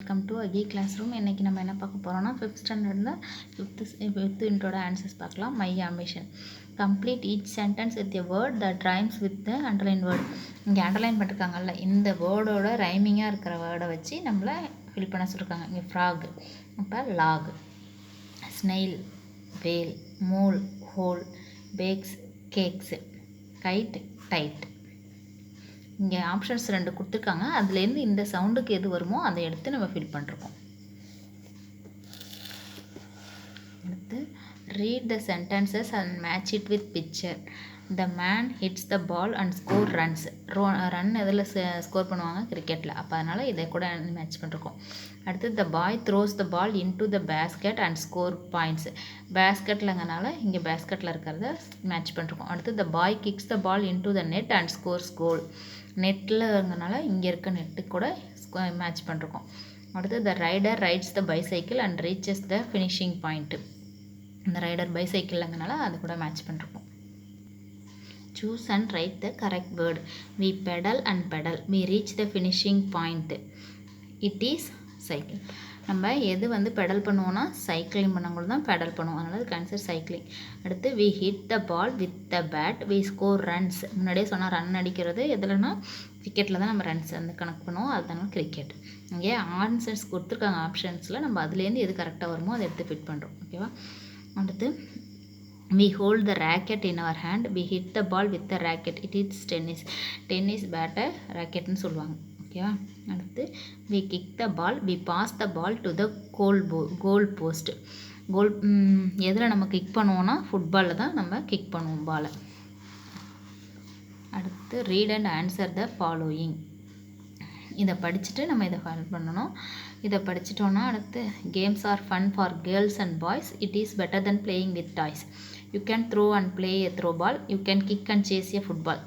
Welcome to அகி classroom. இன்றைக்கி நம்ம என்ன பார்க்க போகிறோம்னா 5th ஸ்டாண்டர்டில் ஃபிஃப்த் யூனிட்டோட ஆன்சர்ஸ் பார்க்கலாம். My ambition. Complete each sentence with a word that rhymes with the underline word. இங்கே அண்டர்லைன் பண்ணிருக்காங்கல்ல, இந்த வேர்டோட ரைமிங்காக இருக்கிற வேர்டை வச்சு நம்மளை ஃபில் பண்ண சொல்லியிருக்காங்க. இங்கே ஃப்ராக், அப்போ log, snail, whale, mole, hole, bags, cakes, kite, tight. இங்கே ஆப்ஷன்ஸ் 2 கொடுத்துருக்காங்க. அதுலேருந்து இந்த சவுண்டுக்கு எது வருமோ அதை எடுத்து நம்ம ஃபில் பண்ணுறோம். அடுத்து read the sentences and match it with picture. The man hits the ball and score runs. Run எதில் ஸ்கோர் பண்ணுவாங்க? கிரிக்கெட்டில். அப்போ அதனால் இதை கூட மேட்ச் பண்ணிருக்கோம். அடுத்து the boy throws the ball into the basket and score points. பேஸ்கெட்லங்கனால இங்கே பேஸ்கெட்டில் இருக்கிறத மேட்ச் பண்ணிருக்கோம். அடுத்து the boy kicks the ball into the net and scores goal. நெட்டில்ங்கனால இங்கே இருக்க நெட்டு கூட மேட்ச் பண்ணிருக்கோம். அடுத்து த rider rides the bicycle and reaches the finishing point. இந்த ரைடர் பைசைக்கிள்ங்கனால அது கூட மேட்ச் பண்ணிருக்கோம். Choose and write the correct word. We pedal and pedal. We reach the finishing point. It is cycle. நம்ம எது பெடல் பண்ணுவோம்னா சைக்கிளிங் பண்ணவங்க தான் பெடல் பண்ணுவோம். அதனால் அதுக்கு ஆன்சர் சைக்கிளிங். அடுத்து we hit the ball with the bat. We score runs. முன்னாடியே சொன்னால் ரன் அடிக்கிறது எதுலன்னா கிரிக்கெட்டில் தான் நம்ம ரன்ஸ் கணக்கு பண்ணுவோம். அதுதான் கிரிக்கெட். இங்கே ஆன்சர்ஸ் கொடுத்துருக்காங்க ஆப்ஷன்ஸில். நம்ம அதுலேருந்து எது கரெக்டாக வருமோ அதை எடுத்து ஃபிட் பண்ணுறோம். ஓகேவா? அடுத்து we hold the racket in our hand. We hit the ball with the racket. It is tennis. Tennis bat racketன்னு சொல்லுவாங்க. ஓகேவா? அடுத்து we kick the ball. We pass the ball to the goal post. கோல் எதில் நம்ம kick பண்ணுவோம்னா ஃபுட்பாலில் தான் நம்ம kick பண்ணுவோம் பாலை. அடுத்து read and answer the following. இதை படிச்சுட்டு நம்ம இதை ஃபாலோ பண்ணணும். இதை படிச்சிட்டோன்னா அடுத்து games are fun for girls and boys. It is better then playing with toys. You can throw and play a throw ball. You can kick and chase a football.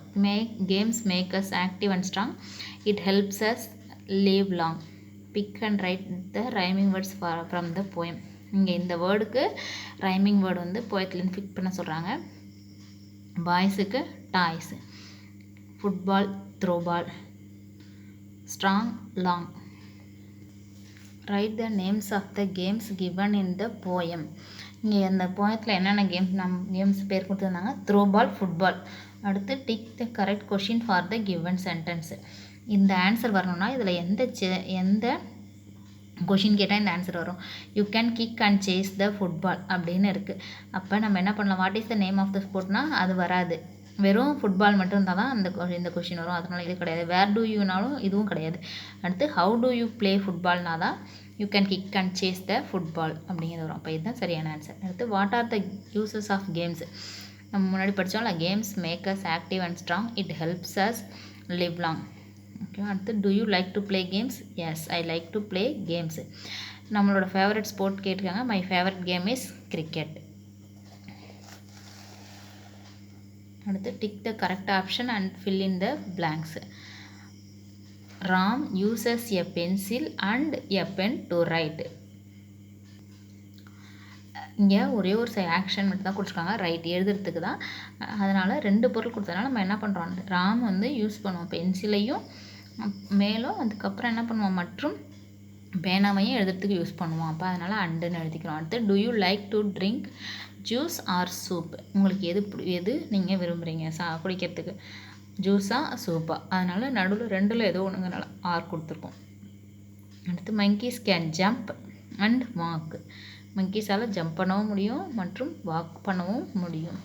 Games make us active and strong. It helps us live long. Pick and write the rhyming words from the poem. இங்கே இந்த வேர்டுக்கு rhyming word போயத்துலேருந்து pick பண்ண சொல்கிறாங்க. பாய்ஸுக்கு toys, football, throw ball, strong, long. Write the names of the games given in the poem. இங்கே அந்த போயத்தில் என்னென்ன கேம்ஸ் பேர் கொடுத்துருந்தாங்க? Throw ball, football. அடுத்து tick the correct question for the given sentence. இந்த ஆன்சர் வரணும்னா இதில் எந்த கொஷின் கேட்டால் இந்த ஆன்சர் வரும்? You can kick and chase the football அப்படின்னு இருக்குது. அப்போ நம்ம என்ன பண்ணலாம்? What is the name of the ஸ்போர்ட்னா அது வராது. வெறும் ஃபுட்பால் மட்டும் இருந்தால் தான் இந்த கொஷின் வரும். அதனால் இது கிடையாது. வேர் டூ யூனாலும் இதுவும் கிடையாது. அடுத்து ஹவு டூ யூ ப்ளே ஃபுட்பால்னா தான் you can kick and chase the football அப்படிங்கிறது வரும். அப்போ இதுதான் சரியான ஆன்சர். அடுத்து what are the uses of games. நம்ம முன்னாடி படித்தோம்ல, games make us active and strong. It helps us live long. Okay. அடுத்து do you like to play games? Yes, I like to play games. நம்மளோட favourite sport கேட்டிருக்காங்க. My favourite game is cricket. அடுத்து tick the correct option and fill in the blanks. Ram uses a pencil and a pen to write. இங்கே ஒரே ஒரு action மட்டும் தான் கொடுத்துருக்காங்க, right எழுதுறதுக்கு தான். அதனால் 2 பொருள் கொடுத்ததுனால நம்ம என்ன பண்ணுறோம்? ராம் யூஸ் பண்ணுவோம் பென்சிலையும் மேலும், அதுக்கப்புறம் என்ன பண்ணுவோம்? மற்றும் பேனாவையும் எழுதுறதுக்கு யூஸ் பண்ணுவோம். அப்போ அதனால் அண்டுன்னு எழுதிக்கிறோம். அடுத்து do you like to drink juice or soup. உங்களுக்கு எது நீங்கள் விரும்புகிறீங்க குடிக்கிறதுக்கு? ஜூஸா சூப்பா? அதனால் நடுவில் 2ல் ஏதோ ஒன்றுங்கனால ஆர் கொடுத்துருக்கோம். அடுத்து monkeys can jump and walk. மங்கீஸால் ஜம்ப் பண்ணவும் முடியும் மற்றும் வாக் பண்ணவும் முடியும்.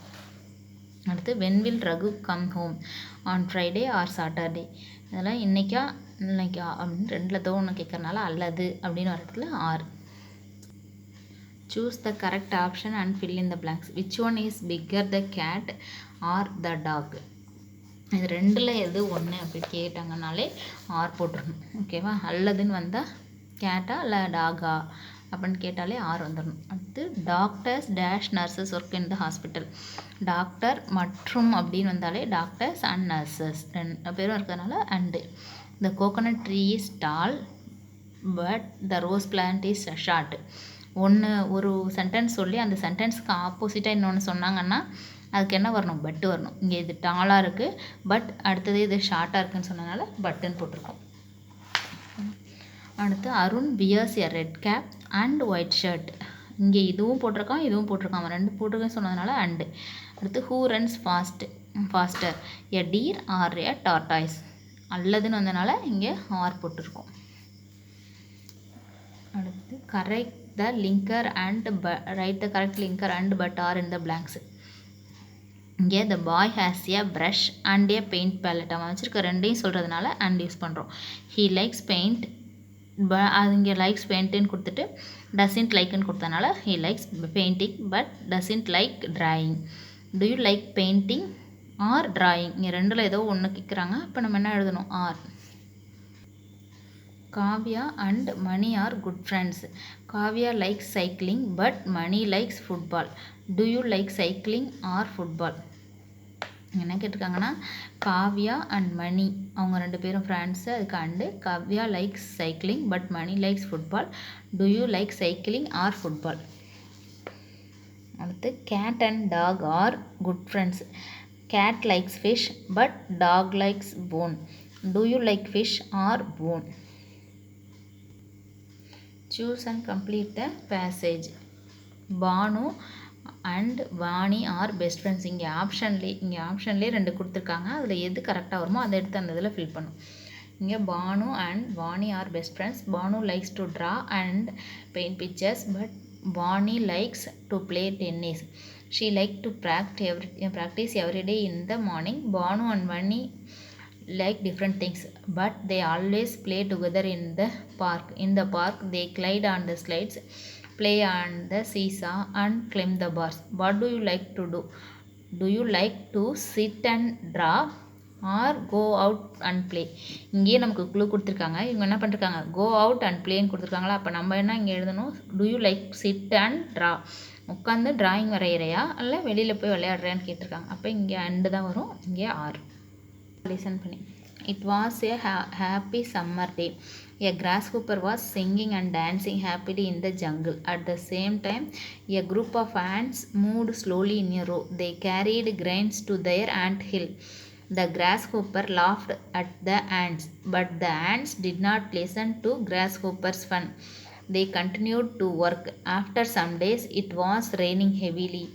அடுத்து when will Raghu come home? On Friday or Saturday. இதெல்லாம் இன்னைக்கா அப்படின்னு 2ல் ஏதோ ஒன்று கேட்கறனால அல்லது அப்படின்னு வரதுல or. Choose the correct option and fill in the blanks. Which one is bigger, the cat or the dog? இது 2ல் எது ஒன்று அப்படி கேட்டாங்கனாலே ஆர் போட்டுடணும். ஓகேவா? அல்லதுன்னு வந்தால் கேட்டா இல்லை டாகா அப்படின்னு கேட்டாலே ஆர் வந்துடணும். அடுத்து doctors dash nurses work in the hospital. Doctor மற்றும் அப்படின்னு வந்தாலே டாக்டர்ஸ் அண்ட் நர்சஸ் 2 பேரும் இருக்கிறதுனால and. The coconut tree is doll but the rose plant is short. ஒரு சென்டென்ஸ் சொல்லி அந்த சென்டென்ஸ்க்கு ஆப்போசிட்டாக இன்னொன்று சொன்னாங்கன்னா அதுக்கு என்ன வரணும்? பட்டு வரணும். இங்கே இது டாலாக இருக்குது, பட் அடுத்தது இது ஷார்ட்டாக இருக்குதுன்னு சொன்னதுனால பட்டுன்னு போட்டிருக்கோம். அடுத்து Arun wears a red cap and white shirt. இங்கே இதுவும் போட்டிருக்கான் இதுவும் போட்டிருக்கான், அவன் 2 போட்டிருக்கேன்னு சொன்னதுனால அண்டு. அடுத்து who runs faster a deer or a tortoise. அல்லதுன்னு வந்தனால இங்கே ஆர் போட்டிருக்கோம். அடுத்து correct the linker and write the correct linker and but or in the blanks. இங்கே the boy has a brush and a paint palette. அவன் வச்சுருக்க ரெண்டையும் சொல்கிறதுனால அண்ட் யூஸ் பண்ணுறோம். ஹீ லைக்ஸ் பெயிண்ட், அது இங்கே லைக்ஸ் பெயிண்ட்டுன்னு கொடுத்துட்டு டசன்ட் லைக்குன்னு கொடுத்தனால he likes painting but doesn't like drawing. Do you like painting or drawing? இங்கே ரெண்டில் ஏதோ ஒன்று கேட்குறாங்க. இப்போ நம்ம என்ன எழுதணும்? Are. Kavya and Mani are good friends. Kavya likes cycling but Mani likes football. Do you like cycling or football? என்ன கேட்டிருக்காங்கன்னா காவ்யா அண்ட் மணி அவங்க 2 பேரும் ஃப்ரெண்ட்ஸு, அதுக்கு and. Kavya likes cycling but Mani likes football. Do you like cycling or football? அடுத்து cat and dog are good friends. Cat likes fish but dog likes bone. Do you like fish or bone? Choose and complete the passage. Banu and Vani are best friends. இங்கே ஆப்ஷன்லேயே 2 கொடுத்துருக்காங்க. அதில் எது கரெக்டாக வருமோ அதை எடுத்து அந்த இதில் ஃபில் பண்ணும். இங்கே Banu and Vani are best friends. Banu likes to draw and paint pictures but Vani likes to play tennis. She like to practice every day in the morning. Banu and Vani like different things but they always play together in the park. In the park they glide on the slides, play on the seesaw and climb the bars. What do you like to do? Do you like to sit and draw or go out and play? இங்கேயே நமக்கு clue கொடுத்துருக்காங்க. இவங்க என்ன பண்ணிருக்காங்க? go out and playன்னு கொடுத்துருக்காங்களா. அப்போ நம்ம என்ன இங்கே எழுதணும்? do you like sit and draw? உட்காந்து டிராயிங் வரைகிறையா இல்லை வெளியில் போய் விளையாடுறேன்னு கேட்டிருக்காங்க. அப்போ இங்கே அண்டு தான் வரும், இங்கே ஆர். லிசன் பண்ணி. It was a happy summer day. A grasshopper was singing and dancing happily in the jungle. At the same time, a group of ants moved slowly in a row. They carried grains to their ant hill. The grasshopper laughed at the ants, but the ants did not listen to grasshopper's fun. They continued to work. After some days, it was raining heavily.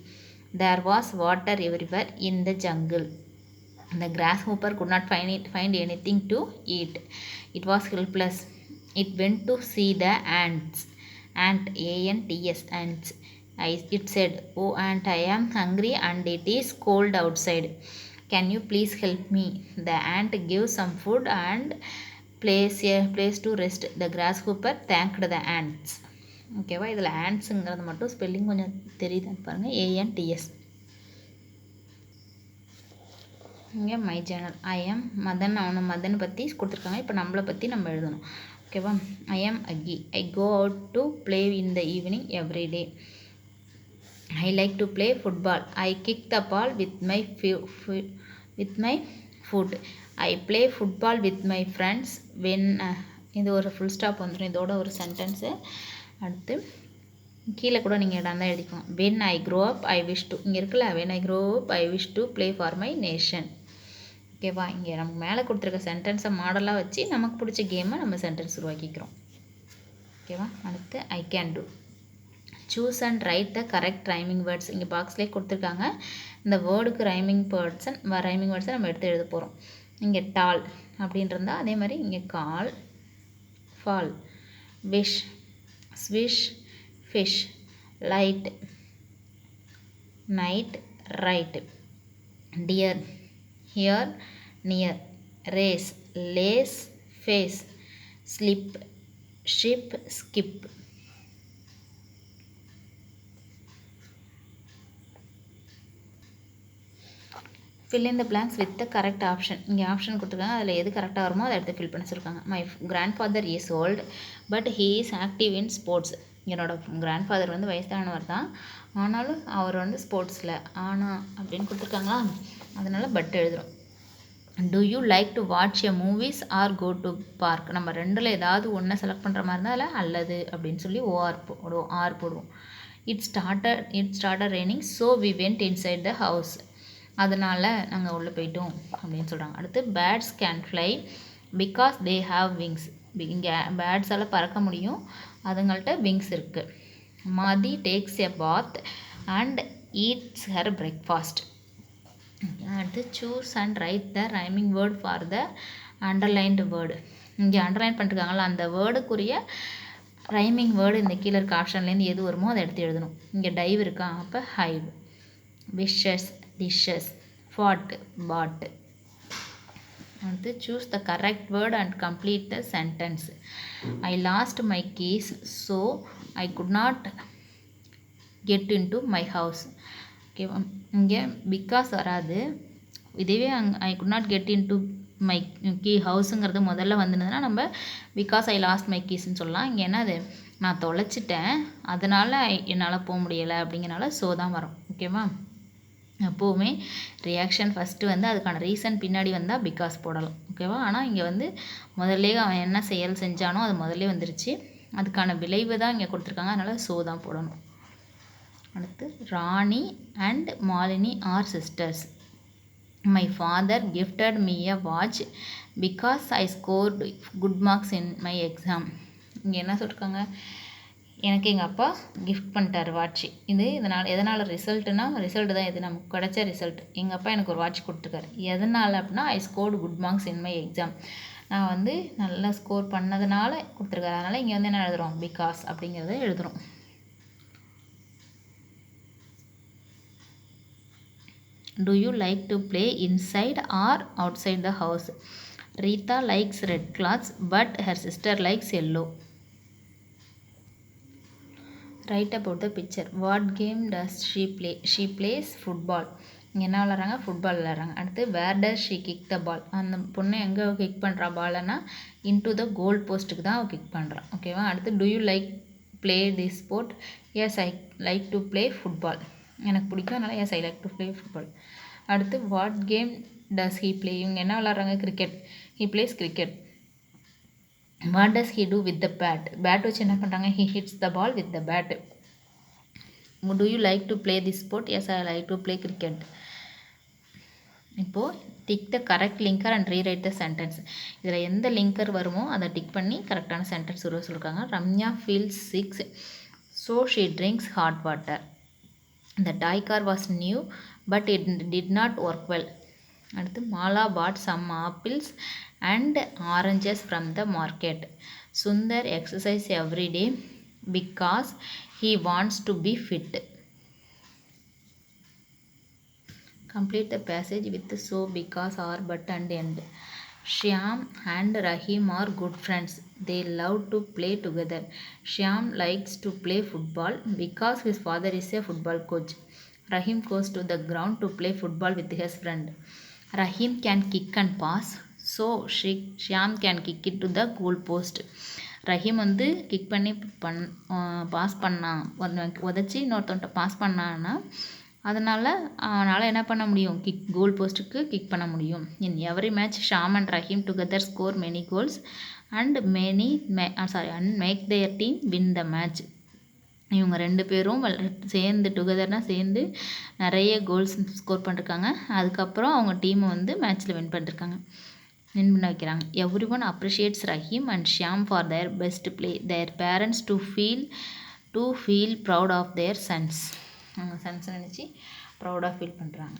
There was water everywhere in the jungle. The grasshopper could not find anything to eat. It was helpless. It went to see the ants. Ants. It said, "Oh ant, I am hungry and it is cold outside. Can you please help me?" The ant gave some food and place to rest. The grasshopper thanked the ants. ஓகேவா? இதில் ஆண்ட்ஸுங்கிறது மட்டும் spelling கொஞ்சம் தெரியுதுன்னு பாருங்கள். ANTS. இங்கே my journal. I am Madan. அவனை மதனை பற்றி கொடுத்துருக்காங்க. இப்போ நம்மளை பற்றி நம்ம எழுதணும். ஓகேவா? I am Akki. I go out to play in the evening every day. I like to play football. I kick the ball with my foot. I play football with my friends when. இது ஒரு full stop வந்துடும், இதோட ஒரு sentence. அடுத்து கீழே கூட நீங்கள் இடம் தான் எழுதிக்கோங்க. When I grow up I wish to. இங்கே இருக்குல்ல, when I grow up I wish to play for my nation. ஓகேவா? இங்கே நமக்கு மேலே கொடுத்துருக்க சென்டென்ஸை மாடலாக வச்சு நமக்கு பிடிச்ச கேமை நம்ம சென்டென்ஸ் உருவாக்கிக்கிறோம். ஓகேவா? அடுத்து I can do. Choose and write the correct rhyming words. இங்கே பாக்ஸ்லேயே கொடுத்துருக்காங்க. இந்த வேர்டுக்கு ரைமிங் வேர்ட்ஸை நம்ம எடுத்து எழுத போகிறோம். இங்கே டால் அப்படின்றதா, அதே மாதிரி இங்கே call, fall, wish, swish, fish, light, night, right, dear, here, near, race, lace, face, slip, ship, skip. fill in the blanks with the correct option. இங்கே ஆப்ஷன் கொடுத்துருக்காங்க, அதில் எது கரெக்டாக வருமோ அதை எடுத்து ஃபில் பண்ண சொல்லியிருக்காங்க. My grandfather is old but he is active in sports. என்னோட கிராண்ட்ஃபாதர் வந்து வயசானவர் தான், ஆனாலும் அவர் வந்து ஸ்போர்ட்ஸில் அப்படின்னு கொடுத்துருக்காங்களா, அதனால் பட் எழுதுகிறோம். Do you like to watch a movies or go to park. நம்ம ரெண்டில் ஏதாவது ஒன்றை செலக்ட் பண்ணுற மாதிரி இருந்தால் அதில் அல்லது அப்படின்னு சொல்லி ஆர் போடுவோம். It started raining so we went inside the house. அதனால் நாங்கள் உள்ளே போயிட்டோம் அப்படின்னு சொல்கிறாங்க. அடுத்து birds can fly because they have wings. இங்கே பேர்ட்ஸால் பறக்க முடியும், அதுங்கள்ட்ட விங்ஸ் இருக்குது. Mathi takes a bath and eats her breakfast. அடுத்து choose and write the rhyming word for the underlined word. இங்கே அண்டர்லைன் பண்ணிருக்காங்களா அந்த வேர்டுக்குரிய ரைமிங் வேர்டு இந்த கீழே இருக்க ஆப்ஷன்லேருந்து எது வருமோ அதை எடுத்து எழுதணும். இங்கே டைவ் இருக்கா, அப்போ ஹைவ். Wishes, dishes. Fat, pat. அடுத்து choose the correct word and complete the sentence. I lost my keys so I could not get into my house. ஓகேவா, இங்கே பிகாஸ் வராது. இதுவே I could not get into my key ஹவுஸுங்கிறது முதல்ல வந்துருந்ததுன்னா நம்ம because I lost my கீஸ்ன்னு சொல்லலாம். இங்கே என்னது, நான் தொலைச்சிட்டேன் அதனால் என்னால் போக முடியலை அப்படிங்கிறனால ஸோ தான் வரும். ஓகேவா, எப்போவுமே ரியாக்ஷன் ஃபஸ்ட்டு வந்து அதுக்கான ரீசன் பின்னாடி வந்தால் பிகாஸ் போடலாம். ஓகேவா, ஆனால் இங்கே வந்து முதல்லே அவன் என்ன செயல் செஞ்சானோ அது முதல்லே வந்துருச்சு, அதுக்கான விளைவு தான் இங்கே கொடுத்துருக்காங்க, அதனால் ஸோ தான் போடணும். அடுத்து Rani and Malini are sisters. My father gifted me a watch because I scored good marks in my exam. இங்கே என்ன சொல்லியிருக்காங்க, எனக்கு எங்கள் அப்பா கிஃப்ட் பண்ணிட்டார் வாட்ச். இதனால் எதனால் ரிசல்ட்டுனா, ரிசல்ட்டு தான் இது நமக்கு கிடைச்ச ரிசல்ட். எங்கள் அப்பா எனக்கு ஒரு வாட்ச் கொடுத்துருக்காரு. எதனால் அப்படின்னா I scored good marks in my exam. நான் வந்து நல்லா ஸ்கோர் பண்ணதுனால கொடுத்துருக்காரு. அதனால் இங்கே வந்து என்ன எழுதுகிறோம், பிகாஸ் அப்படிங்கிறத எழுதுகிறோம். Do you like to play inside or outside the house? Rita likes red clothes but her sister likes yellow. Write about the picture. What game does she play? She plays football. இங்கே என்ன விளாட்றாங்க, football விளாட்றாங்க. அடுத்து வேர் does she kick the பால். அந்த பொண்ணு எங்கே kick பண்ணுறா பால்னா into the கோல் போஸ்ட்டுக்கு தான் அவள் கிக் பண்ணுறான். ஓகேவா, அடுத்து do you like play this sport? Yes, I like to play football. எனக்கு பிடிக்கும் அதனால் yes I like to play football. அடுத்து what game does he play. இவங்க என்ன விளாட்றாங்க, cricket. He plays cricket. What does he do with the bat. Bat வச்சு என்ன பண்ணுறாங்க, he hits the ball with the bat. Do you like to play this sport? Yes I like to play cricket. இப்போது tick the correct linker and rewrite the sentence. இதில் எந்த linker வருமோ அதை tick பண்ணி கரெக்டான சென்டென்ஸ் உருவ சொல்லியிருக்காங்க. Ramya feels six so she drinks hot water. The toy car was new but it did not work well. அடுத்து Mala bought some apples and oranges from the market. Sundar exercises every day because he wants to be fit. Complete the passage with so, because, or, but and end. Shyam and Rahim are good friends. They love to play together. Shyam likes to play football because his father is a football coach. Rahim goes to the ground to play football with his friend. Rahim can kick and pass, so Shyam can kick it to the goal post. Rahim வந்து kick பண்ணி pass பண்ணான், உதச்சி இன்னொருத்தவன்ட்ட pass பண்ணான்னா அதனால் அவனால் என்ன பண்ண முடியும், கோல் போஸ்ட்டுக்கு கிக் பண்ண முடியும். In every match Sham and Rahim together score many goals and make their team win the match. இவங்க ரெண்டு பேரும் சேர்ந்து டுகெதர்னால் சேர்ந்து நிறைய கோல்ஸ் ஸ்கோர் பண்ணிருக்காங்க. அதுக்கப்புறம் அவங்க டீமை வந்து மேட்ச்சில் வின் பண்ணிருக்காங்க, வின் பண்ண வைக்கிறாங்க. Everyone appreciates Rahim and Shyam for their best play. Their parents do feel proud of their sons. அவங்க சன்ஸை நினச்சி ப்ரௌடாக ஃபீல் பண்ணுறாங்க.